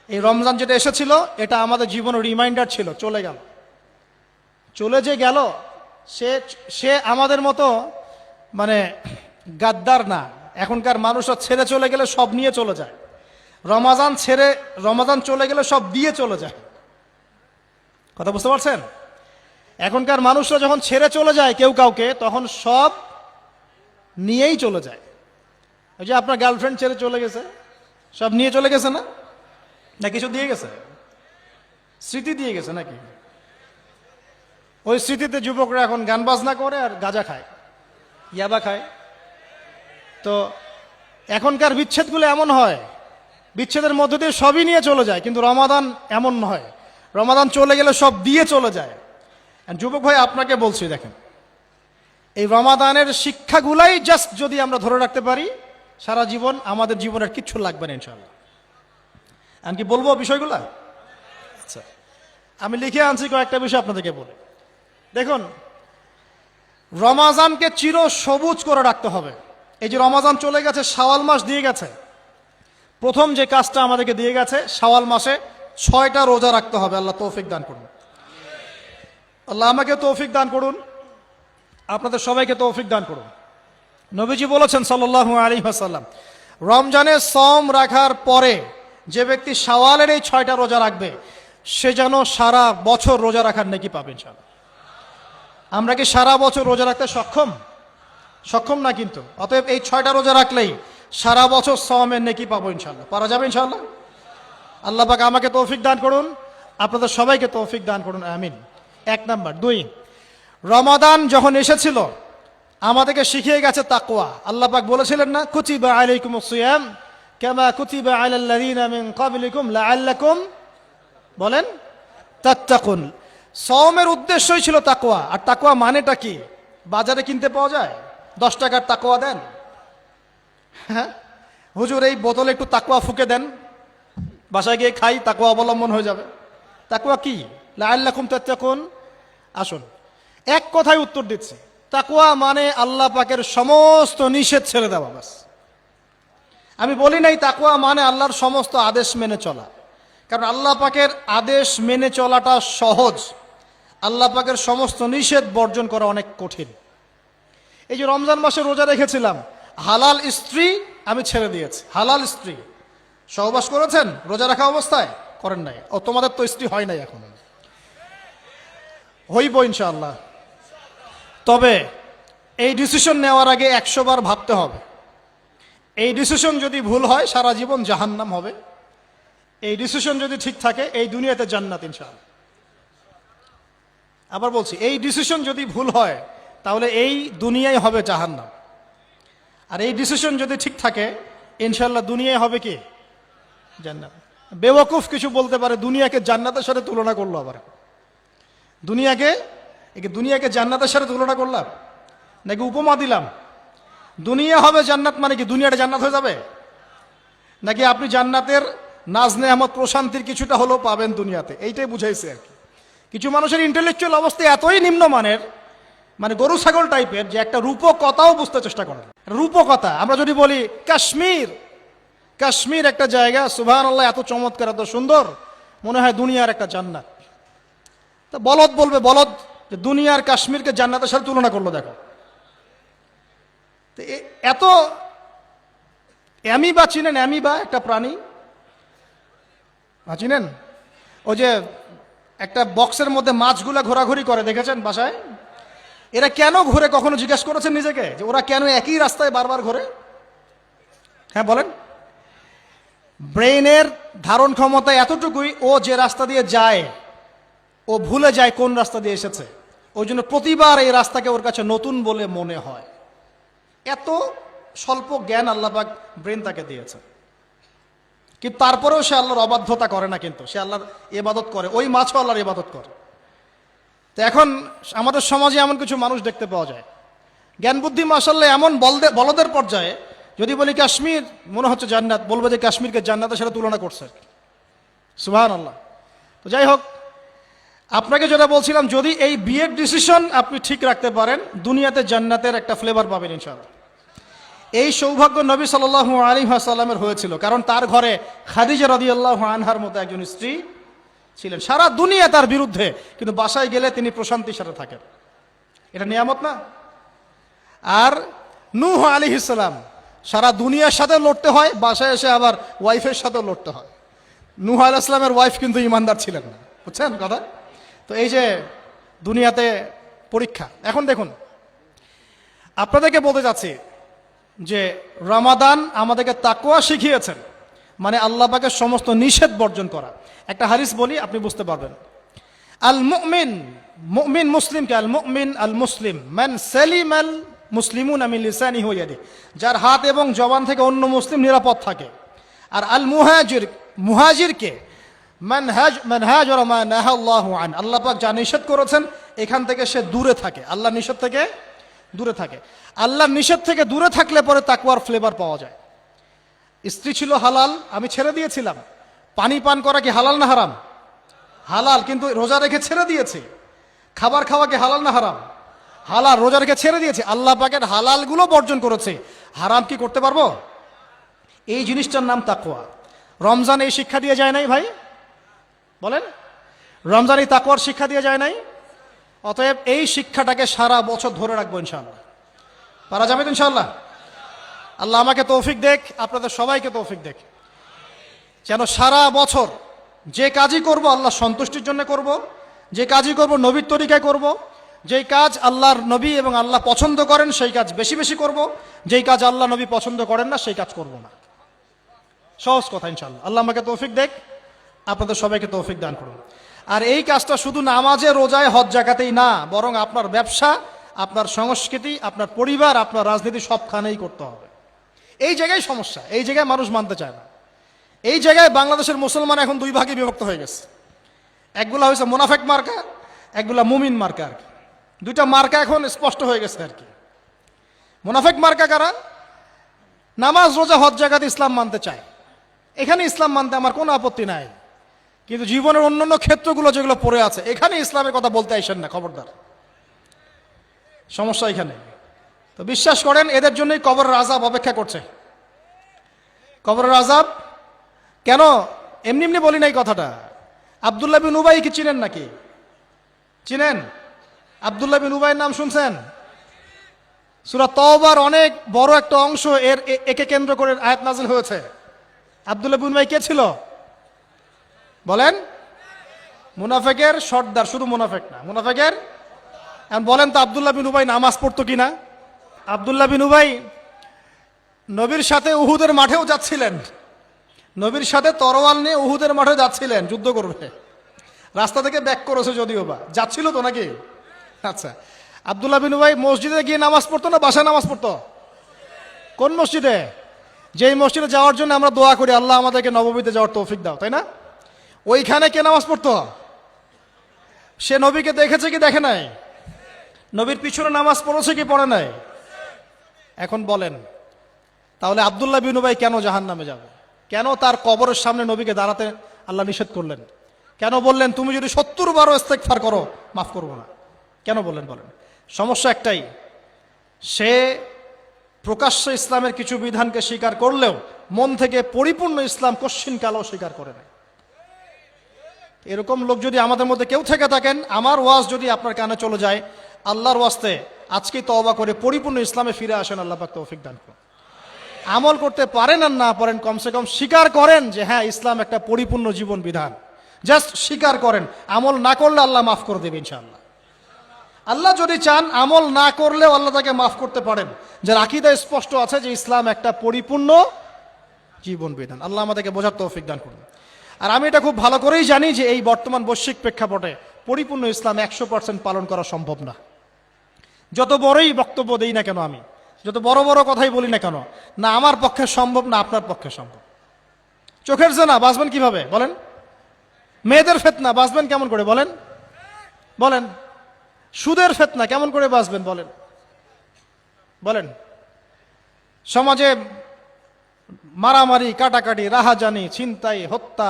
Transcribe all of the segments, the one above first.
এই রমজান যেটা এসেছিল এটা আমাদের জীবনের রিমাইন্ডার ছিল, চলে গেল। চলে যে গেল, সে সে আমাদের মতো মানে গাদ্দার না। এখনকার মানুষরা ছেড়ে চলে গেলে সব নিয়ে চলে যায়। রমাজান চলে গেলে সব দিয়ে চলে যায়। কথা বুঝতে পারছেন? এখনকার মানুষরা যখন ছেড়ে চলে যায় কেউ কাউকে, তখন সব নিয়েই চলে যায়। ওই যে আপনার গার্লফ্রেন্ড ছেড়ে চলে গেছে, সব নিয়ে চলে গেছে না? না কিছু দিয়ে গেছে? স্মৃতি দিয়ে গেছে নাকি? ওই স্মৃতিতে যুবকরা এখন গান বাজনা করে আর গাঁজা খায়, ইয়াবা খায়। তো এখনকার বিচ্ছেদগুলো এমন হয়, বিচ্ছেদের মধ্য দিয়ে সবই নিয়ে চলে যায়। কিন্তু রমাদান এমন নয়, রমাদান চলে গেলে সব দিয়ে চলে যায়। যুবক ভাই আপনাকে বলছি, দেখেন, এই রমাদানের শিক্ষাগুলাই জাস্ট যদি আমরা ধরে রাখতে পারি, সারা জীবন আমাদের জীবনের কিচ্ছু লাগবে না ইনশাআল্লাহ। আমি কি বলবো বিষয়গুলা? আচ্ছা, আমি লিখে আনছি কয়েকটা বিষয় আপনাদেরকে বলে। দেখুন, রমাজানকে চির সবুজ করে রাখতে হবে। এই যে রমাজান চলে গেছে, শাওয়াল মাস দিয়ে গেছে, প্রথম যে কাজটা আমাদেরকে দিয়ে গেছে, শাওয়াল মাসে 6টা রোজা রাখতে হবে। আল্লাহ তৌফিক দান করুন। আল্লাহ আমাকে তৌফিক দান করুন, আপনাদের সবাইকে তৌফিক দান করুন। নবীজি বলেছেন সাল্লাল্লাহু আলাইহি ওয়াসাল্লাম, রমজানের সওম রাখার পরে যে ব্যক্তি শাওয়ালের এই 6টা রোজা রাখবে, সে যেন সারা বছর রোজা রাখার নেকি পাবে ইনশাআল্লাহ। আমরা কি সারা বছর রোজা রাখতে সক্ষম না? কিন্তু অতএব এই 6টা রোজা রাখলেই সারা বছর সওমের নেকি পাবো ইনশাআল্লাহ। পারা যাবে ইনশাআল্লাহ। আল্লাহ পাক আমাকে তৌফিক দান করুন, আপনাদের সবাইকে তৌফিক দান করুন, আমিন। 1 নাম্বার। 2, রমাদান যখন এসেছিল আমাদেরকে শিখিয়ে গেছে তাকওয়া। আল্লাহ পাক বলেছিলেন না, কুতিবা আলাইকুমুস সিয়াম কামা কুতিবা আলাল লাযিনা মিন ক্বাবলিকুম লাআল্লাকুম বলেন তাত্তাকুন। সওমের উদ্দেশ্যই ছিল তাকওয়া। আর তাকওয়া মানেটা কি? বাজারে কিনতে পাওয়া যায়? 10 টাকার তাকওয়া দেন, হ্যাঁ হুজুর এই বোতলে একটু তাকওয়া ফুকে দেন, বাসায় গিয়ে খাই, তাকওয়া অবলম্বন হয়ে যাবে। তাকওয়া কি? লাআল্লাকুম তাত্তাকুন। আসুন, এক কথায় উত্তর দিচ্ছি, তাকওয়া মানে আল্লাহ পাকের সমস্ত নিষেধ ছেড়ে দেওয়া। বাস। আমি বলি নাই তাকওয়া মানে আল্লাহর সমস্ত আদেশ মেনে চলা, কারণ আল্লাহ পাকের আদেশ মেনে চলাটা সহজ, আল্লাহ পাকের সমস্ত নিষেধ বর্জন করা অনেক কঠিন। এই যে রমজান মাসে রোজা রেখেছিলাম, হালাল স্ত্রী আমি ছেড়ে দিয়েছি। হালাল স্ত্রী সহবাস করেছেন রোজা রাখা অবস্থায়? করেন নাই। ও তোমাদের তো স্ত্রী হয় নাই, এখন হইব ইনশাআল্লাহ। তবে এই ডিসিশন নেওয়ার আগে 100 বার ভাবতে হবে। এই ডিসিশন যদি ভুল হয় সারা জীবন জাহান্নাম হবে। এই ডিসিশন যদি ঠিক থাকে এই দুনিয়াতে জান্নাত ইনশাআল্লাহ। আবার বলছি, এই ডিসিশন যদি ভুল হয় তাহলে এই দুনিয়ায় হবে জাহান্নাম। আর এই ডিসিশন যদি ঠিক থাকে ইনশাআল্লাহ দুনিয়ায় হবে কি? জান্নাত। বেওয়াকুফ কিছু বলতে পারে দুনিয়াকে জান্নাতের সাথে তুলনা করলো। আবার দুনিয়াকে জান্নাতের সাথে তুলনা করলাম নাকি উপমা দিলাম? দুনিয়া হবে জান্নাত মানে কি দুনিয়াটা জান্নাত হয়ে যাবে? নাকি আপনি জান্নাতের নাজ নেয়ামত প্রশান্তির কিছুটা হলেও পাবেন দুনিয়াতে? এইটাই বুঝাইছে আর কি। কিছু মানুষের ইন্টেলেকচুয়াল অবস্থা এতই নিম্নমানের, মানে গরু ছাগল টাইপের, যে একটা রূপকথাও বুঝতে চেষ্টা করেন। রূপকথা আমরা যদি বলি কাশ্মীর একটা জায়গা, সুবহানাল্লাহ, এত চমৎকার, এত সুন্দর, মনে হয় দুনিয়ার একটা জান্নাত। তা বলদ বলবে, বলদ, যে দুনিয়ার কাশ্মীরকে জান্নাতের সাথে তুলনা করলো, দেখো। এত অ্যামিবা চিনেন? অ্যামিবা একটা প্রাণী, চিনেন? ওই যে একটা বক্সের মধ্যে মাছগুলা ঘোরাঘুরি করে, দেখেছেন বাসায়? এরা কেন ঘুরে, কখনো জিজ্ঞাসা করেছেন নিজেকে যে ওরা কেন একই রাস্তায় বারবার ঘোরে? হ্যাঁ বলেন। ব্রেইনের ধারণ ক্ষমতা এতটুকুই, ও যে রাস্তা দিয়ে যায় ও ভুলে যায় কোন রাস্তা দিয়ে এসেছে। ওই জন্য প্রতিবার এই রাস্তাকে ওর কাছে নতুন বলে মনে হয়। এত স্বল্প জ্ঞান আল্লাহ পাক ব্রেন তাকে দিয়েছে। কিন্তু তারপরেও সে আল্লাহর অবাধ্যতা করে না, কিন্তু সে আল্লাহর ইবাদত করে। ওই মাছও আল্লাহর ইবাদত করে। তো এখন আমাদের সমাজে এমন কিছু মানুষ দেখতে পাওয়া যায়, জ্ঞান বুদ্ধি মাশাআল্লাহ এমন বলদের পর্যায়ে, যদি বলি কাশ্মীর মনে হচ্ছে জান্নাত, বলবে যে কাশ্মীরকে জান্নাতের সাথে তুলনা করছে। সুবহানাল্লাহ। তো যাই হোক, আপনাকে যেটা বলছিলাম, যদি এই বিয়ের ডিসিশন আপনি ঠিক রাখতে পারেন, দুনিয়াতে জান্নাতের একটা ফ্লেভার পাবেন ইনশাআল্লাহ। এই সৌভাগ্য নবী সাল্লাল্লাহু আলাইহি ওয়াসাল্লামের হয়েছিল, কারণ তার ঘরে খাদিজা রাদিয়াল্লাহু আনহার মতো একজন স্ত্রী ছিলেন। সারা দুনিয়া তার বিরুদ্ধে, কিন্তু বাসায় গেলে তিনি প্রশান্তির সাথে থাকেন। এটা নিয়ামত না? আর নূহ আলাইহিস সালাম, সারা দুনিয়ার সাথে লড়তে হয়, বাসায় এসে আবার ওয়াইফের সাথেও লড়তে হয়। নূহ আলাইহিস সালামের ওয়াইফ কিন্তু ইমানদার ছিলেন না, বুঝছেন কথা? তো এই যে দুনিয়াতে পরীক্ষা। এখন দেখুন, আপনাদেরকে বলতে যাচ্ছি যে রমাদান আমাদেরকে তাকওয়া শিখিয়েছেন, মানে আল্লাহ পাকের সমস্ত নিষেধ বর্জন করা। একটা হাদিস বলি, আপনি বুঝতে পারবেন। আল মুমিন, মুমিন মুসলিমকে, আল মুমিন আল মুসলিম মান সালিম আল মুসলিমুন মিন লিসানিহি ওয়া ইয়াদিহি, যার হাত এবং জবান থেকে অন্য মুসলিম নিরাপদ থাকে। আর আল মুহাজির, মুহাজিরকে মান হাজারা মা নাহা আল্লাহু আন, আল্লাহ পাক যা নিষেধ করেছেন এখান থেকে সে দূরে থাকে, আল্লাহ নিষেধ থেকে দূরে থাকে। আল্লাহর নিষেধ থেকে দূরে থাকলে পরে তাকওয়ার ফ্লেভার পাওয়া যায়। স্ত্রী ছিল হালাল, আমি ছেড়ে দিয়েছিলাম। পানি পান করা কি হালাল না হারাম? হালাল, কিন্তু রোজা রেখে ছেড়ে দিয়েছে। খাবার খাওয়া কি হালাল না হারাম? হালাল, রোজা রেখে ছেড়ে দিয়েছে। আল্লাহ পাকের হালালগুলো বর্জন করেছে, হারাম কি করতে পারবো? এই জিনিসটার নাম তাকওয়া। রমজান এই শিক্ষা দিয়ে যায় নাই ভাই? বলেন, রমজান এই তাকওয়ার শিক্ষা দিয়ে যায় নাই? অতএব এই শিক্ষাটাকে সারা বছর ধরে রাখবো ইনশাআল্লাহ। পারা যাবে তো ইনশাআল্লাহ? আল্লাহ আমাকে তৌফিক দেখ, আপনাদের সবাইকে তৌফিক দেখ, যেন সারা বছর যে কাজই করব আল্লাহ সন্তুষ্টির জন্য করব, যে কাজই করব নবীর তরিকায় করব, যেই কাজ আল্লাহর নবী এবং আল্লাহ পছন্দ করেন সেই কাজ বেশি বেশি করব, যেই কাজ আল্লাহ নবী পছন্দ করেন না সেই কাজ করব না। সহজ কথা ইনশাআল্লাহ। আল্লাহ আমাকে তৌফিক দেখ, আপনাদের সবাইকে তৌফিক দান করুন। আর এই কাজটা শুধু নামাজে, রোজায়, হজ জাকাতেই না, বরং আপনার ব্যবসা, আপনার সংস্কৃতি, আপনার পরিবার, আপনার রাজনীতি সবখানেই করতে হবে। এই জায়গায় সমস্যা, এই জায়গায় মানুষ মানতে চায় না। এই জায়গায় বাংলাদেশের মুসলমান এখন দুই ভাগে বিভক্ত হয়ে গেছে। একগুলা হয়েছে মুনাফেক মার্কা, একগুলা মুমিন মার্কা। আর কি দুইটা মার্কা এখন স্পষ্ট হয়ে গেছে আর কি। মুনাফেক মার্কা কারা? নামাজ, রোজা, হজ জাকাত ইসলাম মানতে চায়, এখানে ইসলাম মানতে আমার কোনো আপত্তি নাই, কিন্তু জীবনের অন্যান্য ক্ষেত্রগুলো যেগুলো পড়ে আছে এখানে ইসলামের কথা বলতে আইসেন না, খবরদার। সমস্যা এখানে। তো বিশ্বাস করেন এদের জন্যই কবরের আযাব অপেক্ষা করছে। কবরের আযাব কেন? এমনি এমনি বলি নাই কথাটা। আব্দুল্লাহ বিন উবাই কি চিনেন নাকি? চিনেন? আব্দুল্লাহ বিন উবাইয়ের নাম শুনছেন? সূরা তাওবার অনেক বড় একটা অংশ একে কেন্দ্র করে আয়াত নাযিল হয়েছে। আব্দুল্লাহ বিন উবাই কে ছিল বলেন? মুনাফেকের সর্দার, শুধু মুনাফেক না, মুনাফেকের। এখন বলেন তো আব্দুল্লাহ বিন উবাই নামাজ পড়তো কিনা? আব্দুল্লাহ বিন উবাই নবীর সাথে উহুদের মাঠেও যাচ্ছিলেন, নবীর সাথে তরোয়াল নিয়ে উহুদের মাঠে যাচ্ছিলেন যুদ্ধ করবে। রাস্তা থেকে ব্যাক করেছে যদিও বা, যাচ্ছিল তো নাকি? আচ্ছা, আব্দুল্লাহ বিন উবাই মসজিদে গিয়ে নামাজ পড়তো না বাসায় নামাজ পড়তো? কোন মসজিদে? যেই মসজিদে যাওয়ার জন্য আমরা দোয়া করি আল্লাহ আমাদেরকে নববীতে যাওয়ার তৌফিক দাও, তাই না? ওইখানে কে নামাজ পড়তো? সে নবীকে দেখেছে কি দেখে নাই? নবীর পিছনে নামাজ পড়েছে কি পড়ে নাই? এখন বলেন তাহলে আব্দুল্লাহ বিন উবাই কেন জাহান্নামে যাবে? কেন তার কবরের সামনে নবীকে দাঁড়াতে আল্লাহ নিষেধ করলেন? কেন বললেন তুমি যদি 70 বার ইস্তেগফার করো মাফ করবো না? কেন বললেন বলেন? সমস্যা একটাই, সে প্রকাশ্য ইসলামের কিছু বিধানকে স্বীকার করলেও মন থেকে পরিপূর্ণ ইসলাম কশ্চিন কালও স্বীকার করে না। এরকম লোক যদি আমাদের মধ্যে কেউ থেকে থাকেন, আমার ওয়াজ যদি আপনার কানে চলে যায়, আল্লাহর ওয়াস্তে আজকেই তওবা করে পরিপূর্ণ ইসলামে ফিরে আসেন, আল্লাহ পাক তৌফিক দান করুন। আমল করতে পারেন আর না পারেন, কমসে কম স্বীকার করেন যে হ্যাঁ ইসলাম একটা পরিপূর্ণ জীবন বিধান। জাস্ট স্বীকার করেন, আমল না করলে আল্লাহ মাফ করে দেবে ইনশাআল্লাহ। আল্লাহ যদি চান আমল না করলেও আল্লাহ তাকে মাফ করতে পারেন, যার আকীদা স্পষ্ট আছে যে ইসলাম একটা পরিপূর্ণ জীবন বিধান। আল্লাহ আমাদেরকে বোঝার তৌফিক দান করুন। আর আমি এটা খুব ভালো করেই জানি যে এই বর্তমান বৈশ্বিক প্রেক্ষাপটে পরিপূর্ণ ইসলাম 100% পালন করা সম্ভব না। যত বড়ই বক্তব্য দেই না কেন, আমি যত বড় বড় কথাই বলি না কেন, না আমার পক্ষে সম্ভব না আপনার পক্ষে সম্ভব। চোখের জেনা বাঁচবেন কিভাবে বলেন? মেয়েদের ফিতনা বাঁচবেন কেমন করে বলেন? বলেন। সুদের ফিতনা কেমন করে বাঁচবেন বলেন? বলেন। সমাজে মারামারি, কাটাকাটি, রাহাজানি, ছিনতাই, হত্যা,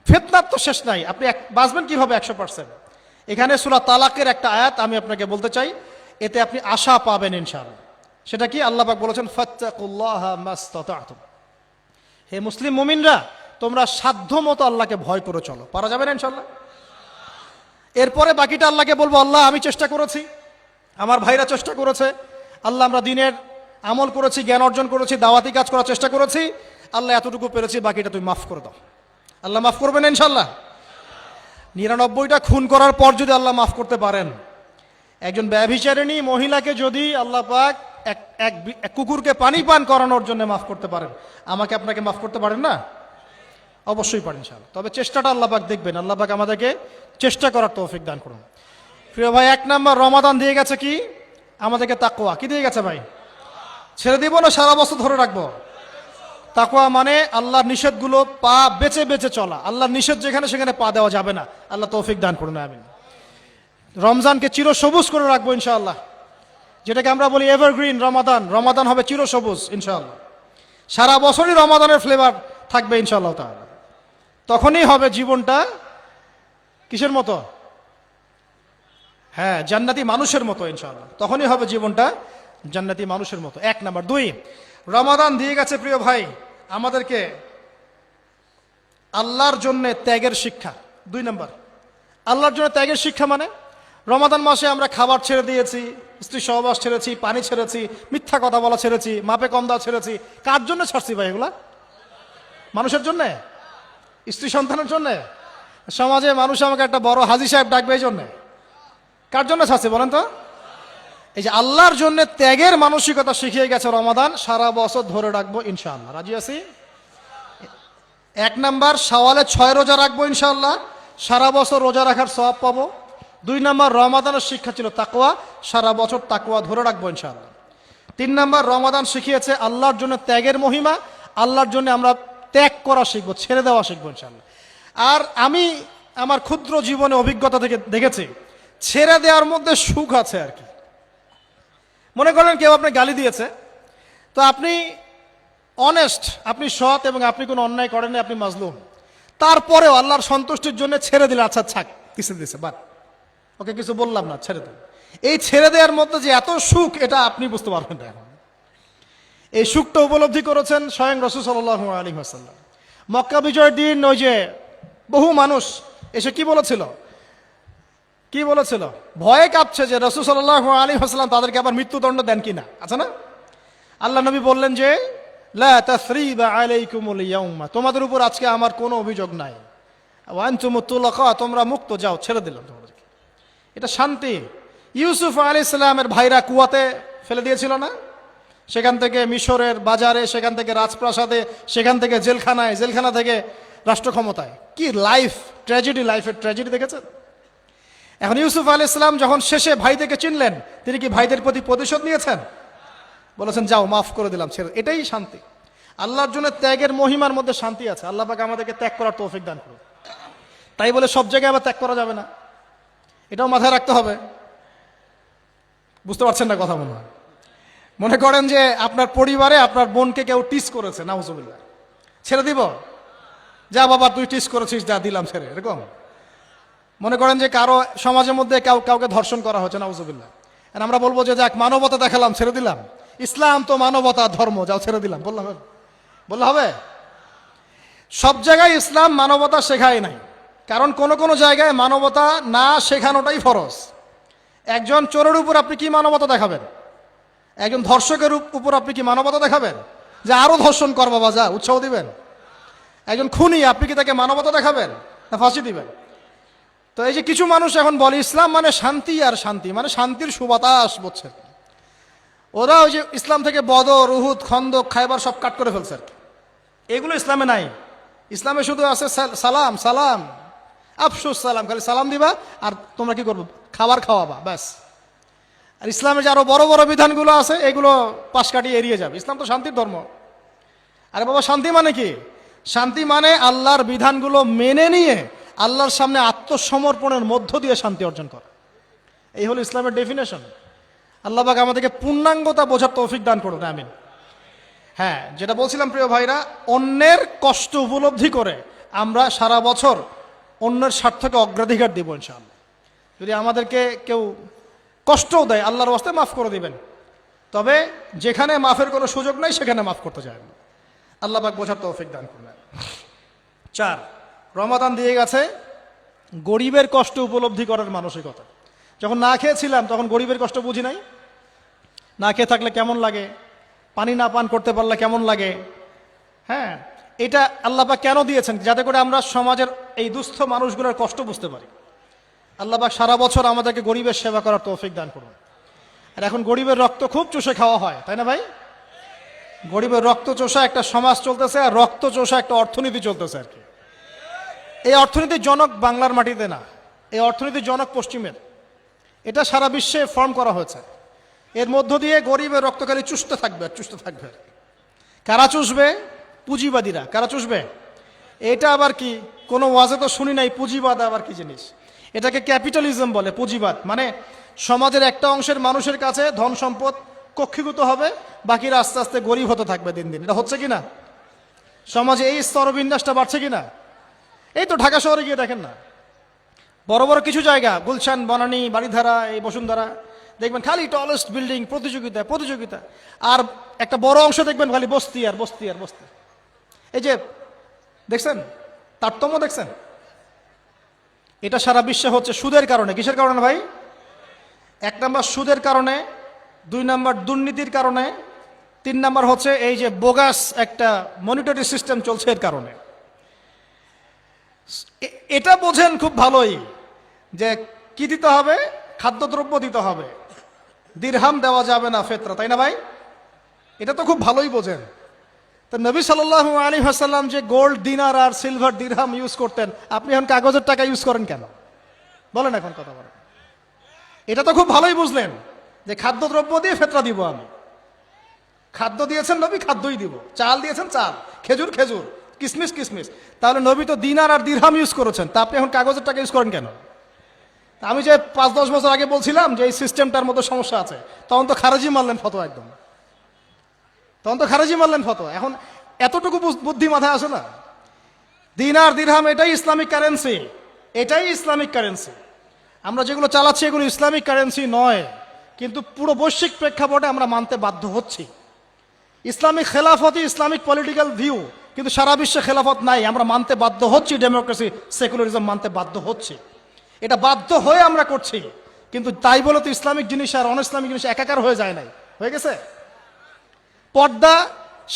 ফিতনার তো শেষ নাই। আপনি বাঁচবেন কিভাবে 100%? এখানে সূরা তালাকের একটা আয়াত আমি আপনাকে বলতে চাই, এতে আপনি আশা পাবেন ইনশাআল্লাহ। সেটা কি? আল্লাহ পাক বলেছেন ফাত্তাকুল্লাহা মাসতাতা'তুম। হে মুসলিম মুমিনরা, তোমরা সাধ্য মতো আল্লাহকে ভয় করে চলো। পারা যাবে না ইনশাআল্লাহ? এরপরে বাকিটা আল্লাহকে বলবো, আল্লাহ আমি চেষ্টা করেছি, আমার ভাইরা চেষ্টা করেছে, আল্লাহ আমরা দিনের আমল করেছি, জ্ঞান অর্জন করেছি, দাওয়াতি কাজ করার চেষ্টা করেছি, আল্লাহ এতটুকু পেরেছি, বাকিটা তুমি মাফ করে দাও। আল্লাহ মাফ করবেন ইনশাআল্লাহ? 99টা খুন করার পর যদি আল্লাহ মাফ করতে পারেন, একজন ব্যভিচারিণী মহিলাকে যদি আল্লাহ পাক এক কুকুরকে পানি পান করানোর জন্য মাফ করতে পারেন, আমাকে আপনাকে মাফ করতে পারেন না? অবশ্যই পারেন ইনশাআল্লাহ। তবে চেষ্টাটা আল্লাহ পাক দেখবেন, আল্লাহ পাক আমাদেরকে চেষ্টা করার তৌফিক দান করুন। প্রিয় ভাই, 1 নম্বর রমাদান দিয়ে গেছে কি আমাদেরকে? তাকওয়া। কি দিয়ে গেছে ভাই? ছেড়ে দিব না সারা বছর ধরে রাখবো? তাকওয়া মানে আল্লাহর নিষেধগুলো পা বেঁচে বেঁচে চলা। আল্লাহর নিষেধ যেখানে সেখানে পা দেওয়া যাবে না। আল্লাহ তৌফিক দান করুন, আমিন। রমজানকে চিরসবুজ করে রাখবো ইনশাআল্লাহ, যেটাকে আমরা বলি এভারগ্রিন রমাদান। রমাদান হবে চিরসবুজ ইনশাআল্লাহ। সারা বছরই রমাদানের ফ্লেভার থাকবে ইনশাআল্লাহ তাআলা। তখনই হবে জীবনটা কিসের মতো? হ্যাঁ, জান্নাতি মানুষের মতো ইনশাআল্লাহ। তখনই হবে জীবনটা জান্নাতি মানুষের মতো। 1 নাম্বার। 2, রমাদান দিয়ে গেছে প্রিয় ভাই আমাদেরকে আল্লাহর জন্য ত্যাগের শিক্ষা। 2 নাম্বার, আল্লাহর জন্য ত্যাগের শিক্ষা মানে রমাদান মাসে আমরা খাবার ছেড়ে দিয়েছি, স্ত্রী সহবাস ছেড়েছি, পানি ছেড়েছি, মিথ্যা কথা বলা ছেড়েছি, মাপে কম দেওয়া ছেড়েছি। কার জন্য ছাড়ছি ভাই এগুলা? মানুষের জন্যে? স্ত্রী সন্তানের জন্যে? সমাজে মানুষ আমাকে একটা বড় হাজী সাহেব ডাকবে এই জন্যে? কার জন্য ছাড়ছি বলেন তো? এই যে আল্লাহর জন্য ত্যাগের মানসিকতা শিখিয়ে গেছে রমাদান, সারা বছর ধরে রাখবো ইনশাআল্লাহ। রাজি আছি? 1 নাম্বার, শাওয়ালে 6 রোজা রাখবো ইনশাআল্লাহ, সারা বছর রোজা রাখার সওয়াব পাবো। 2 নাম্বার, রমাদানের শিক্ষা ছিল তাকওয়া, সারা বছর তাকওয়া ধরে রাখবো ইনশাআল্লাহ। 3 নাম্বার, রমাদান শিখিয়েছে আল্লাহর জন্য ত্যাগের মহিমা। আল্লাহর জন্য আমরা ত্যাগ করা শিখবো, ছেড়ে দেওয়া শিখবো ইনশাআল্লাহ। আর আমি আমার ক্ষুদ্র জীবনে অভিজ্ঞতা থেকে দেখেছি, ছেড়ে দেওয়ার মধ্যে সুখ আছে আর কি। মনে করেন কেউ আপনি গালি দিয়েছে, তো আপনি অনেস্ট, আপনি সৎ এবং আপনি কোনো অন্যায় করেননি, আপনি মাজলুম, তারপরেও আল্লাহর সন্তুষ্টির জন্য ছেড়ে দিলে, আচ্ছা ছাক, কিছু দিয়েছে বাদ, ওকে কিছু বললাম না, ছেড়ে দেন। এই ছেড়ে দেওয়ার মধ্যে যে এত সুখ, এটা আপনি বুঝতে পারবেন না এখন। এই সুখটা উপলব্ধি করেছেন স্বয়ং রাসূল সাল্লাল্লাহু আলাইহি ওয়াসাল্লাম। মক্কা বিজয়ের দিন ওই যে বহু মানুষ এসে কি বলেছিল? ভয়ে কাঁপছে যে রাসূল সাল্লাল্লাহু আলাইহি ওয়াসাল্লাম তাদেরকে আবার মৃত্যুদণ্ড দেন কিনা, আছে না? আল্লাহ নবী বললেন যে লা তাসরিবা আলাইকুমুল ইয়াউমা, তোমাদের উপর আজকে আমার কোনো অভিযোগ নাই। ওয়া আনতুমুত তুলাকা, তোমরা মুক্ত, যাও, ছেড়ে দিলাম তোমাদেরকে। এটা শান্তি। ইউসুফ আলাইহিস সালামের ভাইরা কুয়াতে ফেলে দিয়েছিল না? সেখান থেকে মিশরের বাজারে, সেখান থেকে রাজপ্রাসাদে, সেখান থেকে জেলখানায়, জেলখানা থেকে রাষ্ট্র ক্ষমতায়। কি লাইফ, ট্র্যাজেডি, লাইফের ট্র্যাজেডি দেখেছেন? এখন ইউসুফ আলাইহিস সালাম যখন শেষে ভাইদেরকে চিনলেন, তিনি কি ভাইদের প্রতি প্রতিশোধ নিয়েছেন? বলেছেন যাও, মাফ করে দিলাম, ছেড়ে। এটাই শান্তি। আল্লাহর জন্য ত্যাগের মহিমার মধ্যে শান্তি আছে। আল্লাহ পাক আমাদেরকে ত্যাগ করার তৌফিক দান করুন। তাই বলে সব জায়গায় আবার ত্যাগ করা যাবে না, এটাও মাথায় রাখতে হবে। বুঝতে পারছেন না কথা? মনে করেন যে আপনার পরিবারে আপনার বোনকে কেউ টিস করেছে, নাউজুবিল্লাহ, ছেড়ে দিব? যা বাবা, তুই টিস করেছিস, যা, দিলাম, ছেড়ে, এরকম? মনে করেন যে কারো সমাজের মধ্যে কাউকে ধর্ষণ করা হচ্ছে, নাউজুবিল্লাহ, আর আমরা বলবো যে যাক, মানবতা দেখালাম, ছেড়ে দিলাম, ইসলাম তো মানবতা ধর্ম, যাও, ছেড়ে দিলাম, বললে হবে? সব জায়গায় ইসলাম মানবতা শেখায় নাই, কারণ কোন কোন জায়গায় মানবতা না শেখানোটাই ফরজ। একজন চোরের উপর আপনি কি মানবতা দেখাবেন? একজন ধর্ষকের উপর আপনি কি মানবতা দেখাবেন যে আরো ধর্ষণ কর বাবা, যা, উৎসাহ দিবেন? একজন খুনি, আপনি কি তাকে মানবতা দেখাবেন না ফাঁসি দিবেন? তো এই যে কিছু মানুষ এখন বলে ইসলাম মানে শান্তি, আর শান্তি মানে শান্তির সুবাতাস, বুঝছেন? ওরা ওই যে ইসলাম থেকে বদর, উহুদ, খন্দক, খায়বার সব কাট করে ফেলছে। এগুলো ইসলামে নাই। ইসলামে শুধু আছে সালাম, সালাম, আফসুস সালাম, খালি সালাম দিবা আর তোমরা কি করবো? খাবার খাওয়াবা, ব্যাস। আর ইসলামের যে আরো বড় বড় বিধানগুলো আছে, এগুলো পাশ কাটিয়ে এড়িয়ে যাবে। ইসলাম তো শান্তির ধর্ম। আরে বাবা, শান্তি মানে কি? শান্তি মানে আল্লাহর বিধানগুলো মেনে নিয়ে আল্লাহর সামনে আত্মসমর্পণের মধ্য দিয়ে শান্তি অর্জন করা। এই হলো ইসলামের ডেফিনেশন। আল্লাহ পাক আমাদেরকে পূর্ণাঙ্গতা বোঝার তৌফিক দান করুন, আমিন। হ্যাঁ, যেটা বলছিলাম প্রিয় ভাইরা, অন্যের কষ্ট উপলব্ধি করে আমরা সারা বছর অন্যের স্বার্থকে অগ্রাধিকার দিব ইনশাআল্লাহ। যদি আমাদেরকে কেউ কষ্টও দেয়, আল্লাহর ওয়াস্তে মাফ করে দিবেন। তবে যেখানে মাফের কোনো সুযোগ নাই সেখানে মাফ করতে যায় না। আল্লাহ পাক বোঝার তৌফিক দান করুন। 4, রমাদান দিয়ে গেছে গরিবের কষ্ট উপলব্ধি করার মানসিকতা। যখন না খেয়েছিলাম তখন গরিবের কষ্ট বুঝি নাই। না খেয়ে থাকলে কেমন লাগে, পানি না পান করতে পারলে কেমন লাগে। হ্যাঁ, এটা আল্লাহ পাক কেন দিয়েছেন? যাতে করে আমরা সমাজের এই দুস্থ মানুষগুলোর কষ্ট বুঝতে পারি। আল্লাহ পাক সারা বছর আমাদেরকে গরিবের সেবা করার তৌফিক দান করুন। আর এখন গরিবের রক্ত খুব চুষে খাওয়া হয়, তাই না ভাই? গরিবের রক্ত চোষা একটা সমাজ চলতেছে, আর রক্ত চোষা একটা অর্থনীতি চলতেছে আর কি। এই অর্থনীতির জনক বাংলার মাটিতে না, এই অর্থনীতির জনক পশ্চিমের। এটা সারা বিশ্বে ফর্ম করা হয়েছে। এর মধ্য দিয়ে গরিবের রক্ত খালি চুষতে থাকবে আর চুষতে থাকবে। কারা চুষবে? পুঁজিবাদীরা। কারা চুষবে? এটা আবার কি? কোনো ওয়াজে তো শুনি নাই পুঁজিবাদ আবার কি জিনিস। এটাকে ক্যাপিটালিজম বলে, পুঁজিবাদ। মানে সমাজের একটা অংশের মানুষের কাছে ধন সম্পদ কক্ষীভূত হবে, বাকিরা আস্তে আস্তে গরিব হতে থাকবে দিন দিন। এটা হচ্ছে কিনা? সমাজে এই স্তরবিন্যাসটা বাড়ছে কিনা? এই তো ঢাকা শহরে গিয়ে দেখেন না, বড় বড় কিছু জায়গা, গুলশান, বনানী, বাড়িধারা, এই বসুন্ধরা, দেখবেন খালি টলেস্ট বিল্ডিং, প্রতিযোগিতা প্রতিযোগিতা। আর একটা বড় অংশ দেখবেন খালি বস্তি আর বস্তি আর বস্তি। এই যে দেখছেন তারতম্য, দেখছেন? এটা সারা বিশ্বে হচ্ছে সুদের কারণে। কিসের কারণে ভাই? 1 নম্বর সুদের কারণে, 2 নম্বর দুর্নীতির কারণে, 3 নম্বর হচ্ছে এই যে বোগাস একটা মনিটরি সিস্টেম চলছে এর কারণে। এটা বোঝেন খুব ভালোই যে কি দিতে হবে? খাদ্যদ্রব্য দিতে হবে, দিরহাম দেওয়া যাবে না, ফেতরা, তাই না ভাই? এটা তো খুব ভালোই বোঝেন। তো নবী সাল্লাল্লাহু আলাইহি ওয়াসাল্লাম যে গোল্ড দিনার আর সিলভার দিরহাম ইউজ করতেন, আপনি এখন কাগজের টাকা ইউজ করেন কেন? বলেন, এখন কথা বলেন। এটা তো খুব ভালোই বুঝলেন যে খাদ্যদ্রব্য দিয়ে ফেতরা দিব আমি। খাদ্য দিয়েছেন নবী, খাদ্যই দিব। চাল দিয়েছেন, চাল। খেজুর, খেজুর। কিসমিস, কিসমিস। তাহলে নবী তো দিনার আর দিরহাম ইউজ করেছেন, তা আপনি এখন কাগজের টাকা ইউজ করেন কেন? আমি যে 5-10 বছর আগে বলছিলাম যে এই সিস্টেমটার মধ্যে সমস্যা আছে, তখন তো খারেজি মারলেন ফতোয়া, একদম তখন তো খারেজি মারলেন ফতোয়া। এখন এতটুকু বুদ্ধি মাথায় আসে না? দিনার দিরহাম এটাই ইসলামিক কারেন্সি, এটাই ইসলামিক কারেন্সি। আমরা যেগুলো চালাচ্ছি এগুলো ইসলামিক কারেন্সি নয়, কিন্তু পুরো বৈশ্বিক প্রেক্ষাপটে আমরা মানতে বাধ্য হচ্ছি। ইসলামিক খেলাফতই ইসলামিক পলিটিক্যাল ভিউ, কিন্তু সারা বিশ্বে খেলাফত নাই, আমরা মানতে বাধ্য হচ্ছি। ডেমোক্রেসি, সেকুলারিজম মানতে বাধ্য হচ্ছি। এটা বাধ্য হয়ে আমরা করছি, কিন্তু তাই বলে তো ইসলামিক জিনিস আর অন ইসলামিক জিনিস একাকার হয়ে যায় নাই, হয়ে গেছে। পর্দা,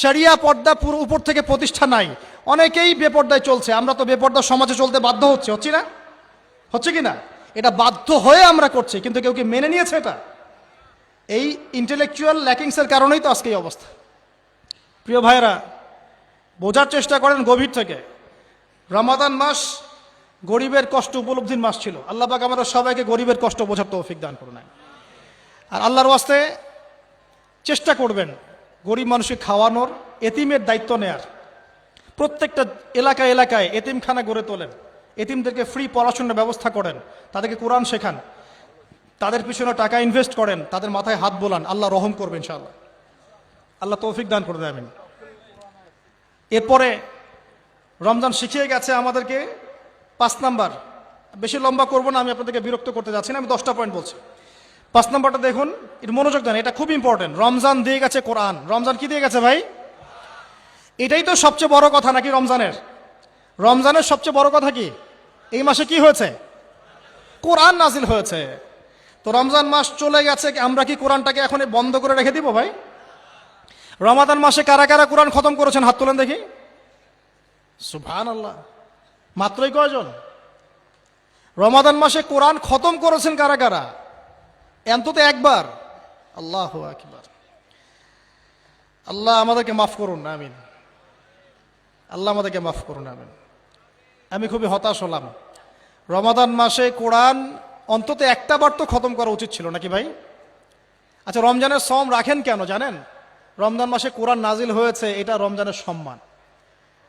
শরিয়া পর্দা পুরো উপর থেকে প্রতিষ্ঠা নাই, অনেকেই বেপর্দায় চলছে। আমরা তো বেপর্দা সমাজে চলতে বাধ্য হচ্ছে, হচ্ছি না? হচ্ছে কি না? এটা বাধ্য হয়ে আমরা করছি, কিন্তু কেউ কি মেনে নিয়েছে এটা? এই ইন্টেলেকচুয়াল ল্যাকিংসের কারণেই তো আজকে এই অবস্থা। প্রিয় ভাইরা, বোঝার চেষ্টা করেন গভীর থেকে। রমাদান মাস গরিবের কষ্ট উপলব্ধির মাস ছিল। আল্লাহ পাক আমাদের সবাইকে গরিবের কষ্ট বোঝার তৌফিক দান করুন। আর আল্লাহর ওয়াস্তে চেষ্টা করবেন গরিব মানুষকে খাওয়ানোর, এতিমের দায়িত্ব নেয়ার। প্রত্যেকটা এলাকায় এলাকায় এতিমখানা গড়ে তোলেন, এতিমদেরকে ফ্রি পড়াশোনার ব্যবস্থা করেন, তাদেরকে কোরআন শেখান, তাদের পিছনে টাকা ইনভেস্ট করেন, তাদের মাথায় হাত বোলান। আল্লাহ রহম করবে ইনশাআল্লাহ। আল্লাহ তৌফিক দান করে দেবেন। এরপরে রমজান শিখিয়ে গেছে আমাদেরকে 5 নাম্বার। বেশি লম্বা করব না, আমি আপনাদেরকে বিরক্ত করতে যাচ্ছি না, আমি 10টা পয়েন্ট বলছি। 5 নাম্বারটা দেখুন, এটা মনোযোগ দেন, এটা খুব ইম্পর্টেন্ট। রমজান দিয়ে গেছে কোরআন। রমজান কি দিয়ে গেছে ভাই? এটাই তো সবচেয়ে বড় কথা নাকি রমজানের? রমজানের সবচেয়ে বড় কথা কি? এই মাসে কি হয়েছে? কোরআন নাজিল হয়েছে। তো রমজান মাস চলে গেছে, আমরা কি কোরআনটাকে এখন বন্ধ করে রেখে দিব ভাই? রমাদান মাসে কারা কারা কোরআন খতম করেছেন হাত তোলেন দেখি। সুবহানাল্লাহ, মাত্রই কয়জন? রমাদান মাসে কোরআন খতম করেছেন কারা কারা? অন্তত একবার। আল্লাহু আকবার। আল্লাহ আমাদেরকে মাফ করুন, আমিন। আল্লাহ আমাদেরকে মাফ করুন, আমিন। আমি খুবই হতাশ হলাম। রমাদান মাসে কোরআন অন্তত একটা বার তো খতম করা উচিত ছিল নাকি ভাই? আচ্ছা, রমজানের সম রাখেন কেন জানেন? রমজান মাসে কোরআন নাজিল হয়েছে, এটা রমজানের সম্মান।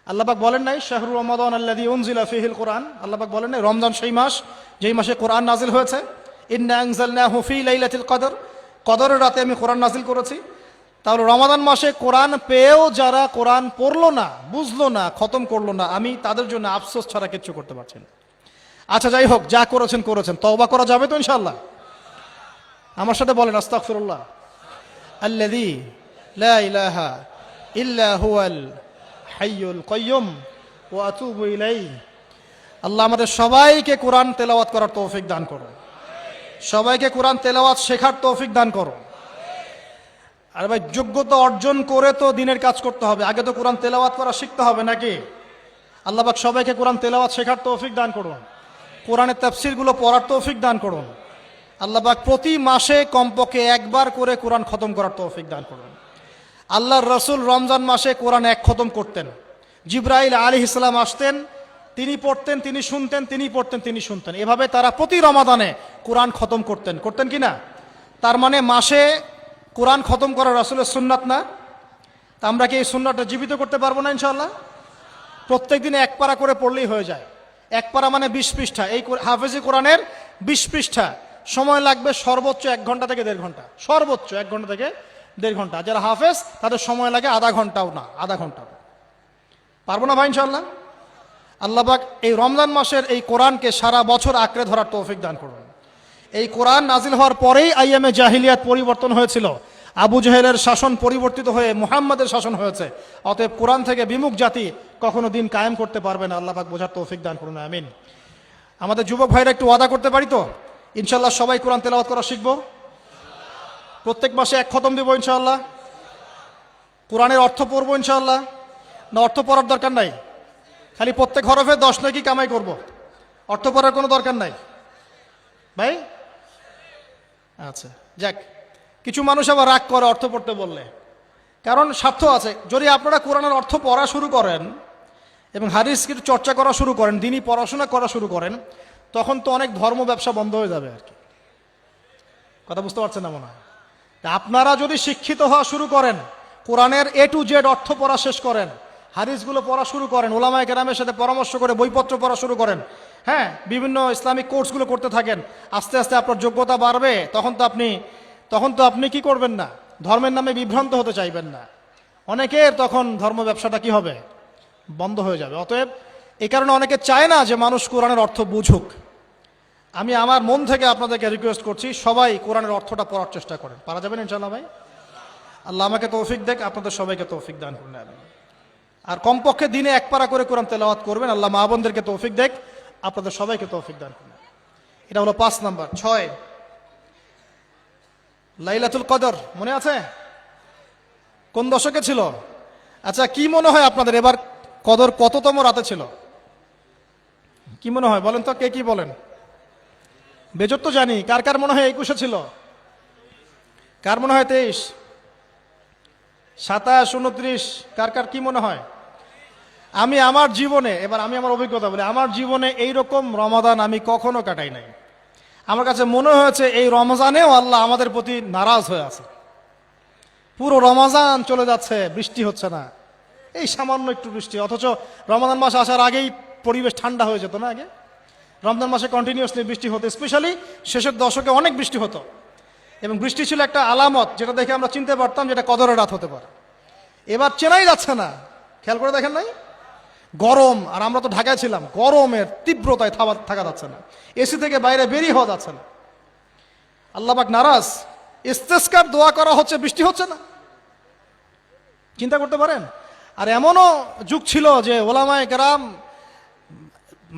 আল্লাহ পাক বলেন নাই শাহরু রমাদান আল্লাযী উনজিলা ফীহিল কোরআন? আল্লাহ পাক বলেন নাই রমজান সেই মাস যেই মাসে কোরআন নাজিল হয়েছে? ইন্না আনজালনাহু ফী লাইলাতিল কদর, কদরের রাতে আমি কোরআন নাজিল করেছি। তাহলে রমাদান মাসে কোরআন পেয়েও যারা কোরআন পড়লো না, বুঝলো না, খতম করলো না, আমি তাদের জন্য আফসোস ছাড়া কিচ্ছু করতে পারছি না। আচ্ছা যাই হোক, যা করেছেন করেছেন, তওবা করা যাবে তো ইনশাআল্লাহ? আমার সাথে বলেন আস্তাগফিরুল্লাহ। আল্লাযী লা ইলাহা ইল্লা হুয়াল হাইয়ুল কাইয়্যুম ওয়া আতুবু ইলাইহি। আল্লাহ আমাদের সবাইকে কোরআন তেলাওয়াত করার তৌফিক দান করুন, সবাইকে কোরআন তেলাওয়াত শেখার তৌফিক দান করুন। আর ভাই, যোগ্যতা অর্জন করে তো দিনের কাজ করতে হবে, আগে তো কোরআন তেলাওয়াত করা শিখতে হবে নাকি? আল্লাহ পাক সবাইকে কোরআন তেলাওয়াত শেখার তৌফিক দান করুন, কোরআনের তাফসীরগুলো পড়ার তৌফিক দান করুন। আল্লাহ পাক প্রতি মাসে কমপক্ষে একবার করে কোরআন খতম করার তৌফিক দান করুন। আল্লাহর রসুল রমজান মাসে কোরআন এক খতম করতেন। জিবরাইল আলাইহিস সালাম আসতেন, তিনি পড়তেন, তিনি শুনতেন, তিনি পড়তেন, তিনি শুনতেন। এভাবে তারা প্রতি রমাদানে কোরআন খতম করতেন, করতেন কি না? তার মানে মাসে কোরআন খতম করা রাসূলের সুন্নাত না? তা আমরা কি এই সুন্নাতটা জীবিত করতে পারবো না ইনশাআল্লাহ? প্রত্যেক দিনে এক পারা করে পড়লেই হয়ে যায়। এক পারা মানে 20 পৃষ্ঠা। এই হাফেজি কোরআনের 20 পৃষ্ঠা, সময় লাগবে সর্বোচ্চ 1 ঘন্টা থেকে 1.5 ঘন্টা, সর্বোচ্চ 1 ঘন্টা থেকে 1.5 ঘন্টা। যারা হাফেজ তাদের সময় লাগে আধা ঘন্টাও না, আধা ঘন্টা। পারবো না ভাই ইনশাআল্লাহ? আল্লাহ পাক এই রমজান মাসের এই কোরআনকে সারা বছর আঁকড়ে ধরার তৌফিক দান করুন। এই কোরআন নাজিল হওয়ার পরেই আইয়ামে জাহিলিয়াত পরিবর্তন হয়েছিল, আবু জেহেলের শাসন পরিবর্তিত হয়ে মুহাম্মাদের শাসন হয়েছে। অতএব কোরআন থেকে বিমুখ জাতি কখনো দিন কায়েম করতে পারবে না। আল্লাহ পাক বোঝার তৌফিক দান করুন, আমিন। আমাদের যুবক ভাইরা একটু ওয়াদা করতে পারি তো ইনশাআল্লাহ সবাই কোরআন তেলাওয়াত করা শিখবো, প্রত্যেক মাসে এক খতম দেবো ইনশাআল্লাহ, কোরআনের অর্থ পড়বো ইনশাআল্লাহ। না অর্থ পড়ার দরকার নাই, খালি প্রত্যেক হরফে 10 নাকি কামাই করব, অর্থ পড়ার কোনো দরকার নাই ভাই? আচ্ছা যাক, কিছু মানুষ আবার রাগ করে অর্থ পড়তে বললে, কারণ স্বার্থ আছে। যদি আপনারা কোরআনের অর্থ পড়া শুরু করেন এবং হাদিস কিছু চর্চা করা শুরু করেন, দিনই পড়াশোনা করা শুরু করেন, তখন তো অনেক ধর্ম ব্যবসা বন্ধ হয়ে যাবে আর কি। কথা বুঝতে পারছেন না মনে হয়? আপনারা যদি শিক্ষিত হওয়া শুরু করেন, কোরআনের A to Z অর্থ পড়া শেষ করেন, হাদিসগুলো পড়া শুরু করেন, ওলামায়ে কেরামের সাথে পরামর্শ করে বইপত্র পড়া শুরু করেন, হ্যাঁ, বিভিন্ন ইসলামিক কোর্সগুলো করতে থাকেন, আস্তে আস্তে আপনার যোগ্যতা বাড়বে। তখন তো আপনি কি করবেন না, ধর্মের নামে বিভ্রান্ত হতে চাইবেন না। অনেকের তখন ধর্ম ব্যবসাটা কি হবে, বন্ধ হয়ে যাবে। অতএব এই কারণে অনেকে চায় না যে মানুষ কোরআনের অর্থ বুঝুক। আমি আমার মন থেকে আপনাদেরকে রিকোয়েস্ট করছি, সবাই কোরআনের অর্থটা পড়ার চেষ্টা করেন। পারা যাবেন ইনশাআল্লাহ ভাই? আল্লাহ আমাকে তৌফিক দেখ, আপনাদের সবাইকে তৌফিক দান করুন। আর কমপক্ষে দিনে এক পারা করে কোরআন তেলাওয়াত করবেন। আল্লাহ মা বোনদেরকে তৌফিক দেখ, আপনাদের সবাইকে তৌফিক দান করুন। এটা হলো 5 নাম্বার। 6, লাইলাতুল কদর মনে আছে? কোন দশকে ছিল? আচ্ছা, কি মনে হয় আপনাদের এবার কদর কততম রাতে ছিল? কি মনে হয় বলেন তো, কে কি বলেন? বেজর তো জানি, কার কার মনে হয় 21-এ ছিল? কার মনে হয় 23, 27, 29? কার কার কি মনে হয়? আমি আমার জীবনে, এবার আমি আমার অভিজ্ঞতা বলি, আমার জীবনে এইরকম রমাদান আমি কখনো কাটাই নাই। আমার কাছে মনে হয়েছে এই রমজানেও আল্লাহ আমাদের প্রতি নারাজ হয়ে আছে। পুরো রমজান চলে যাচ্ছে, বৃষ্টি হচ্ছে না, এই সামান্য একটু বৃষ্টি। অথচ রমজান মাস আসার আগেই পরিবেশ ঠান্ডা হয়ে যেত না? আগে রমজান মাসে কন্টিনিউয়াসলি বৃষ্টি হতো, স্পেশালি শেষের দশকে অনেক বৃষ্টি হতো, এবং বৃষ্টি ছিল একটা আলামত যেটা দেখে আমরা চিনতে পারতাম যেটা কদরের রাত হতে পারে। এবার চেনাই যাচ্ছে না, খেয়াল করে দেখেন নাই? গরম, আর আমরা তো ঢাকায় ছিলাম, গরমের তীব্রতায় থাকা যাচ্ছে না, এসি থেকে বাইরে বেরিয়ে হওয়া যাচ্ছে না। আল্লাহ পাক নারাজ, ইস্তেসকার দোয়া করা হচ্ছে, বৃষ্টি হচ্ছে না। চিন্তা করতে পারেন? আর এমনও যুগ ছিল যে ওলামায়ে কেরাম,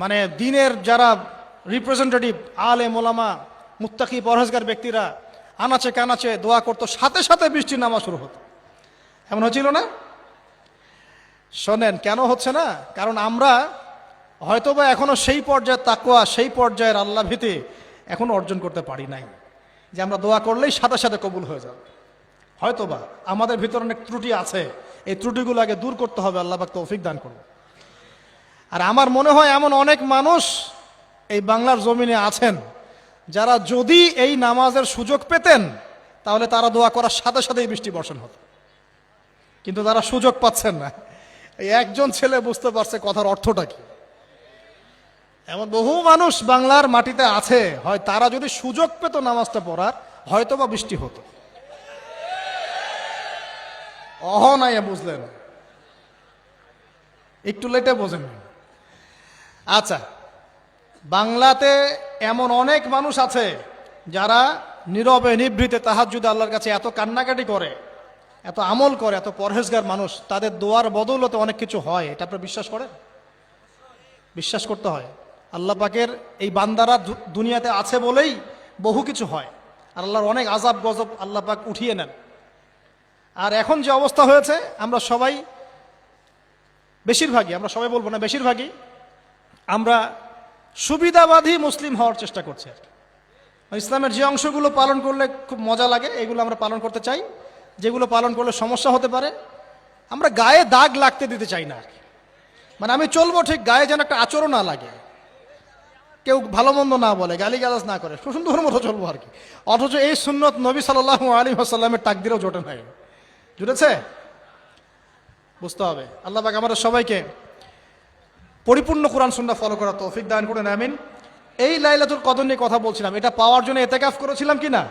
মানে দিনের যারা রিপ্রেজেন্টেটিভ আলেম ওলামা, মুত্তাকি পরহেজগার ব্যক্তিরা আনাচে কানাচে দোয়া করতো, সাথে সাথে বৃষ্টি নামা শুরু হতো। এমন হচ্ছিল না? শোনেন, কেন হচ্ছে না? কারণ আমরা হয়তোবা এখনো সেই পর্যায়ের তাকওয়া, সেই পর্যায়ের আল্লাহ ভীতি এখনো অর্জন করতে পারি নাই, যে আমরা দোয়া করলেই সাথে সাথে কবুল হয়ে যাবে। হয়তোবা আমাদের ভিতরে অনেক ত্রুটি আছে, এই ত্রুটিগুলো আগে দূর করতে হবে। আল্লাহ পাক তৌফিক দান করুন। আর আমার মনে হয় এমন অনেক মানুষ এই বাংলার জমিনে আছেন যারা যদি এই নামাজের সুযোগ পেতেন তাহলে তারা দোয়া করার সাথে সাথেই বৃষ্টি বর্ষণ হতো, কিন্তু তারা সুযোগ পাচ্ছেন না। এই একজন ছেলে বুঝতে পারছে কথার অর্থটা কি। এমন বহু মানুষ বাংলার মাটিতে আছে, হয় তারা যদি সুযোগ পেত নামাজটা পড়ার, হয়তো বা বৃষ্টি হতো। নাই বুঝলেন, একটু লেটে বোঝেন। আচ্ছা, বাংলাতে এমন অনেক মানুষ আছে যারা নীরবে নিভৃতে তাহাজ্জুদে আল্লাহর কাছে এত কান্নাকাটি করে, এত আমল করে, এত পরহেজগার মানুষ, তাদের দোয়ার বদৌলতে অনেক কিছু হয়, এটা আপনারা বিশ্বাস করেন? বিশ্বাস করতে হয়। আল্লাহ পাকের এই বান্দারা দুনিয়াতে আছে বলেই বহু কিছু হয়, আর আল্লাহর অনেক আযাব গজব আল্লাহ পাক উঠিয়ে নেন। আর এখন যে অবস্থা হয়েছে, আমরা সবাই বেশিরভাগই, আমরা সবাই বলবো না, বেশিরভাগই আমরা সুবিধাবাদী মুসলিম হওয়ার চেষ্টা করছি আর কি। ইসলামের যে অংশগুলো পালন করলে খুব মজা লাগে এগুলো আমরা পালন করতে চাই, যেগুলো পালন করলে সমস্যা হতে পারে আমরা গায়ে দাগ লাগতে দিতে চাই না আর কি। মানে আমি চলবো ঠিক, গায়ে যেন একটা আচরণ না লাগে, কেউ ভালো মন্দ না বলে, গালিগালাজ না করে, সুন্দর মতো চলবো আর কি। অথচ এই সুন্নত নবী সাল্লাল্লাহু আলাইহি ওয়াসাল্লামের তাকদিরেও জোটে নাই। জুটেছে? বুঝতে হবে। আল্লাহ পাক আমাদের সবাইকে পরিপূর্ণ কোরআন সুন্নাহ ফলো করার তৌফিক দান করেন, আমিন। এই লাইলাতুল কদর নিয়ে কথা বলছিলাম, এটা পাওয়ার জন্য ইতিকাফ করেছিলাম কিনা?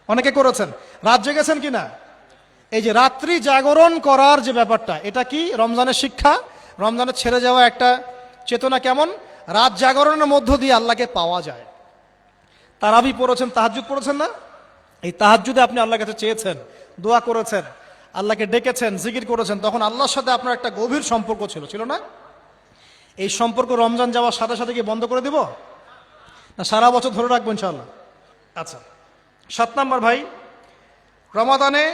অনেকে করেছেন। রাত জেগেছেন কিনা? এই যে রাত্রি জাগরণ করার যে ব্যাপারটা, এটা কি রমজানের শিক্ষা? রমজানের ছেড়ে যাওয়া একটা চেতনা কেমন? রাত জাগরণের মধ্য দিয়ে আল্লাহকে পাওয়া যায়। তারাবি পড়েছেন, তাহাজ্জুদ পড়েছেন না? এই তাহাজ্জুদে আপনি আল্লাহর কাছে চেয়েছেন, দোয়া করেছেন, আল্লাহকে ডেকেছেন, জিকির করেছেন, তখন আল্লাহর সাথে আপনার একটা গভীর সম্পর্ক ছিল না? এই সম্পর্ক রমজান যাওয়ার সাথে সাথে কি বন্ধ করে দিব, না সারা বছর ধরে রাখবো ইনশাআল্লাহ? আচ্ছা, 7 নম্বর ভাই, রমাদানে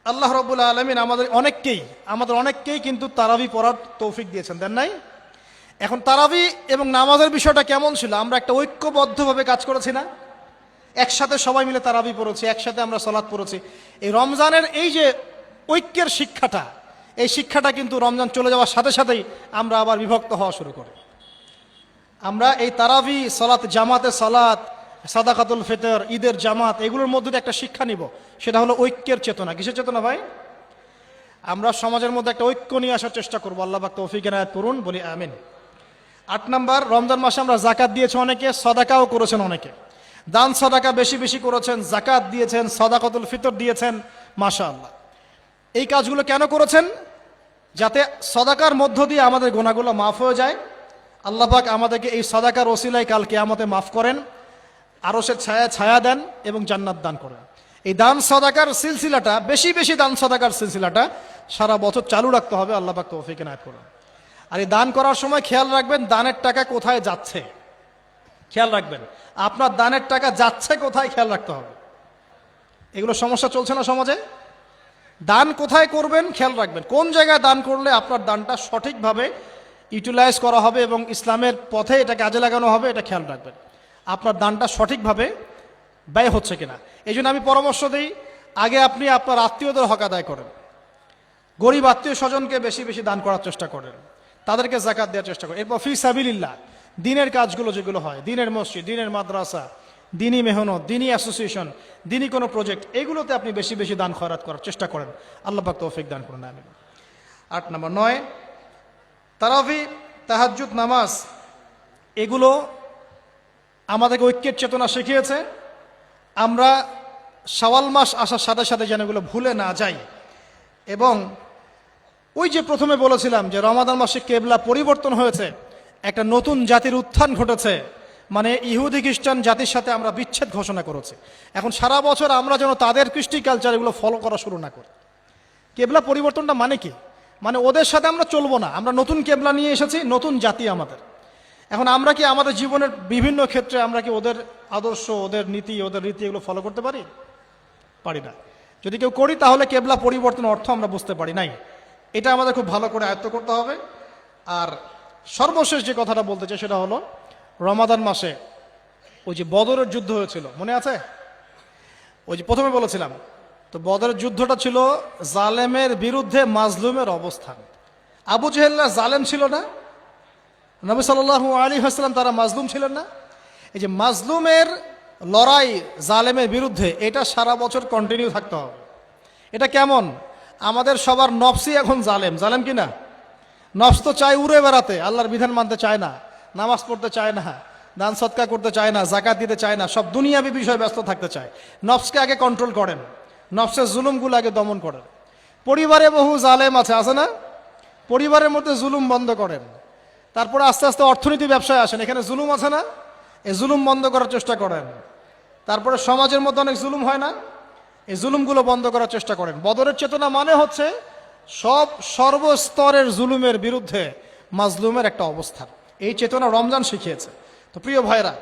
আল্লাহ রাব্বুল আলামিন আমাদের অনেককেই কিন্তু তারাবি পড়ার তৌফিক দিয়েছেন, দেন নাই? এখন তারাবি এবং নামাজের বিষয়টা কেমন ছিল? আমরা একটা ঐক্যবদ্ধভাবে কাজ করেছি না? একসাথে সবাই মিলে তারাবি পড়েছি, একসাথে আমরা সালাত পড়েছি। এই রমজানের এই যে ঐক্যের শিক্ষাটা, এই শিক্ষাটা কিন্তু রমজান চলে যাওয়ার সাথে সাথেই আমরা আবার বিভক্ত হওয়া শুরু করি। আমরা এই তারাবি, সালাত, জামাতে সালাত, সাদাকাতুল ফিতর, ঈদের জামাত, এগুলোর মধ্যে দিয়ে একটা শিক্ষা নিব, সেটা হলো ঐক্যের চেতনা। কিসের চেতনা ভাই? আমরা সমাজের মধ্যে একটা ঐক্য নিয়ে আসার চেষ্টা করবো। আল্লাহ পাক তৌফিক এনায়েত করুন, বলি আমিন। 8 নম্বর, রমজান মাসে আমরা জাকাত দিয়েছি অনেকে, সদাকাও করেছেন অনেকে। দান সদাকা বেশি বেশি করেছেন, জাকাত দিয়েছেন, সাদাকাতুল ফিতর দিয়েছেন, মাশাআল্লাহ। এই কাজগুলো কেন করেছেন? যাতে সদাকার মধ্য দিয়ে আমাদের গুনাহগুলো মাফ হয়ে যায়। আল্লাহ পাক আমাদেরকে এই সদাকার ওসিলায় কাল কিয়ামতে মাফ করেন, আরশের ছায়া দেন এবং জান্নাত দান করেন। এই দান সদাকার সিলসিলাটা, বেশি বেশি দান সদাকার সিলসিলাটা সারা বছর চালু রাখতে হবে। আল্লাহ পাক তৌফিক এনায়েত করুন। আর এই দান করার সময় খেয়াল রাখবেন দানের টাকা কোথায় যাচ্ছে, খেয়াল রাখবেন আপনার দানের টাকা যাচ্ছে কোথায়, খেয়াল রাখতে হবে। এগুলো সমস্যা চলছে না সমাজে? দান কোথায় করবেন খেয়াল রাখবেন, কোন জায়গায় দান করলে আপনার দানটা সঠিকভাবে ইউটিলাইজ করা হবে এবং ইসলামের পথে এটা কাজে লাগানো হবে, এটা খেয়াল রাখবেন। আপনার দানটা সঠিকভাবে ব্যয় হচ্ছে কিনা। এই জন্য আমি পরামর্শ দিই, আগে আপনি আপনার আত্মীয়দের হক আদায় করেন, গরিব আত্মীয় স্বজনকে বেশি বেশি দান করার চেষ্টা করেন, তাদেরকে যাকাত দেওয়ার চেষ্টা করেন। এরপর ফি সাবিলিল্লাহ, দিনের কাজগুলো যেগুলো হয়, দিনের মসজিদ, দিনের মাদ্রাসা, দিনী মেহনত, দিনী অ্যাসোসিয়েশন, দিনী কোনো প্রজেক্ট, এগুলোতে আপনি বেশি বেশি দান খয়রাত করার চেষ্টা করেন। আল্লাহ পাক তৌফিক দান করুন, আমিন। 8 নম্বর, 9, তারাবি, তাহাজ্জুদ নামাজ, এগুলো আমাদেরকে ঐক্যের চেতনা শিখিয়েছে। আমরা শাওয়াল মাস আসার সাথে সাথে যেন এগুলো ভুলে না যাই। এবং ওই যে প্রথমে বলেছিলাম যে রমাদান মাসে কেবলা পরিবর্তন হয়েছে, একটা নতুন জাতির উত্থান ঘটেছে, মানে ইহুদি খ্রিস্টান জাতির সাথে আমরা বিচ্ছেদ ঘোষণা করেছি। এখন সারা বছর আমরা যেন তাদের কৃষ্টি কালচার এগুলো ফলো করা শুরু না করি। কেবলা পরিবর্তনটা মানে কি? মানে ওদের সাথে আমরা চলবো না, আমরা নতুন কেবলা নিয়ে এসেছি, নতুন জাতি আমাদের। এখন আমরা কি আমাদের জীবনের বিভিন্ন ক্ষেত্রে আমরা কি ওদের আদর্শ, ওদের নীতি, ওদের রীতি এগুলো ফলো করতে পারি? পারি না। যদি কেউ করি তাহলে কেবলা পরিবর্তন অর্থ আমরা বুঝতে পারি নাই। এটা আমাদের খুব ভালো করে আয়ত্ত করতে হবে। আর সর্বশেষ যে কথাটা বলতে চাই সেটা হলো, রমাদান মাসে ওই যে বদরের যুদ্ধ হয়েছিল, মনে আছে? ওই যে প্রথমে বলেছিলাম, তো বদরের যুদ্ধটা ছিল জালেমের বিরুদ্ধে মাজলুমের অবস্থান। আবু জেহেল্লা জালেম ছিল না? নবী সাল্লাল্লাহু আলাইহি ওয়াসাল্লাম তারা মাজলুম ছিলেন না? এই যে মাজলুমের লড়াই জালেমের বিরুদ্ধে, এটা সারা বছর কন্টিনিউ থাকতে হবে। এটা কেমন? আমাদের সবার নফসই এখন জালেম, জালেম কি না? নফস তো চায় উড়ে বেড়াতে, আল্লাহর বিধান মানতে চায় না, নামাজ পড়তে চায় না, দান সৎকা করতে চায় না, জাকাত দিতে চায় না, সব দুনিয়াবি বিষয়ে ব্যস্ত থাকতে চায়। নফসকে আগে কন্ট্রোল করেন, নফসের জুলুমগুলো আগে দমন করেন। পরিবারে বহু জালেম আছে না? পরিবারের মধ্যে জুলুম বন্ধ করেন। তারপরে আস্তে আস্তে অর্থনীতি ব্যবসায় আসেন, এখানে জুলুম আছে না? এই জুলুম বন্ধ করার চেষ্টা করেন। তারপরে সমাজের মধ্যে অনেক জুলুম হয় না, এই জুলুমগুলো বন্ধ করার চেষ্টা করেন। বদরের চেতনা মানে হচ্ছে সর্বস্তরের জুলুমের বিরুদ্ধে মাজলুমের একটা অবস্থান। এই চেতনা রমজান শিখিয়েছে। তো প্রিয় ভাইরা,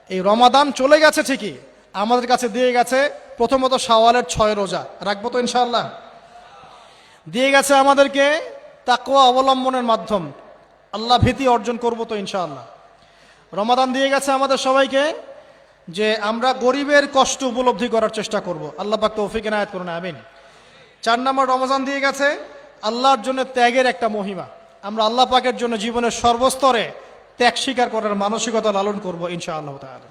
এই রমাদান চলে গেছে ঠিকই, আমাদের কাছে দিয়ে গেছে প্রথমত শাওয়ালের 6 রোজা, রাখবো তো ইনশাআল্লাহ। দিয়ে গেছে আমাদেরকে তাকওয়া অবলম্বনের মাধ্যম, আল্লাহ ভীতি অর্জন করব তো ইনশাআল্লাহ। রমাদান দিয়ে গেছে আমাদের সবাইকে যে আমরা গরিবের কষ্ট উপলব্ধি করার চেষ্টা করব, আল্লাহ পাক তৌফিক এনায়েত করুন, আমিন। 4 নম্বর রমজান দিয়ে গেছে আল্লাহর জন্য ত্যাগের একটা মহিমা। আমরা আল্লাহ পাকের জন্য জীবনের সর্বস্তরে ত্যাগ স্বীকার করার মানসিকতা লালন করব ইনশাআল্লাহ তাআলা।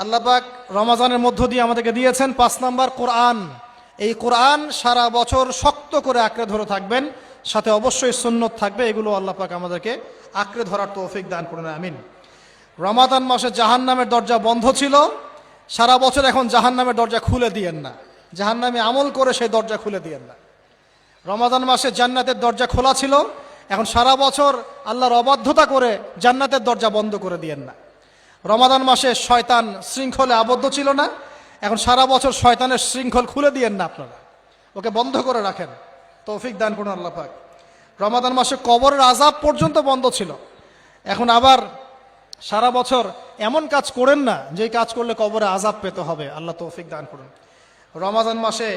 আল্লাহ পাক রমজানের মধ্য দিয়ে আমাদেরকে দিয়েছেন 5 নম্বর কোরআন। এই কোরআন সারা বছর শক্ত করে আঁকড়ে ধরে থাকবেন, সাথে অবশ্যই সুন্নত থাকবে। এগুলো আল্লাহ পাক আমাদেরকে আঁকড়ে ধরার তৌফিক দান করুন, আমিন। রমাদান মাসে জাহান্নামের দরজা বন্ধ ছিল, সারা বছর এখন জাহান্নামের দরজা খুলে দিয়েন না, জাহান্নামে আমল করে সেই দরজা খুলে দিয়েন না। রমাদান মাসে জান্নাতের দরজা খোলা ছিল, এখন সারা বছর আল্লাহর অবাধ্যতা করে জান্নাতের দরজা বন্ধ করে দিয়েন না। রমাদান মাসে শয়তান শৃঙ্খলে আবদ্ধ ছিল না, এখন সারা বছর শয়তানের শৃঙ্খল খুলে দিয়েন না, আপনারা ওকে বন্ধ করে রাখেন, তৌফিক দান করুন আল্লাহ পাক। রমাদান মাসে কবরের আযাব পর্যন্ত বন্ধ ছিল, এখন আবার সারা বছর এমন কাজ করেন না যে কাজ করলে কবরে আযাব পেতে হবে, আল্লাহ তৌফিক দান করুন। রমাদান মাসে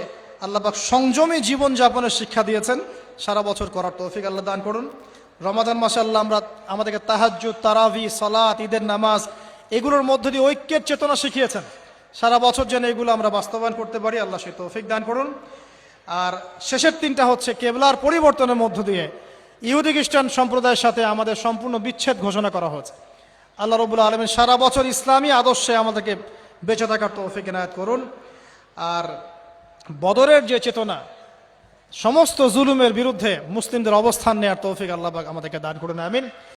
আল্লাহ পাক সংযমী জীবন যাপনের শিক্ষা দিয়েছেন, সারা বছর করার তৌফিক আল্লাহ দান করুন। রমাদান মাসে আল্লাহ আমাদেরকে তাহাজ্জুদ, তারাবি, সালাত, ঈদের নামাজ এগুলোর মধ্য দিয়ে ঐক্যের চেতনা শিখিয়েছেন, সারা বছর যেন এগুলো আমরা বাস্তবায়ন করতে পারি, আল্লাহ সেই তৌফিক দান করুন। আর শেষের 3টা হচ্ছে কেবলার পরিবর্তনের মধ্য দিয়ে ইহুদি খ্রিস্টান সম্প্রদায়ের সাথে আমাদের সম্পূর্ণ বিচ্ছেদ ঘোষণা করা হয়েছে। আল্লাহ রাব্বুল আলামিন সারা বছর ইসলামী আদর্শে আমাদেরকে বেঁচে থাকার তৌফিক এনায়েত করুন। আর বদরের যে চেতনা, সমস্ত জুলুমের বিরুদ্ধে মুসলিমদের অবস্থান নেওয়ার তৌফিক আল্লাহ পাক আমাদেরকে দান করুন, আমিন।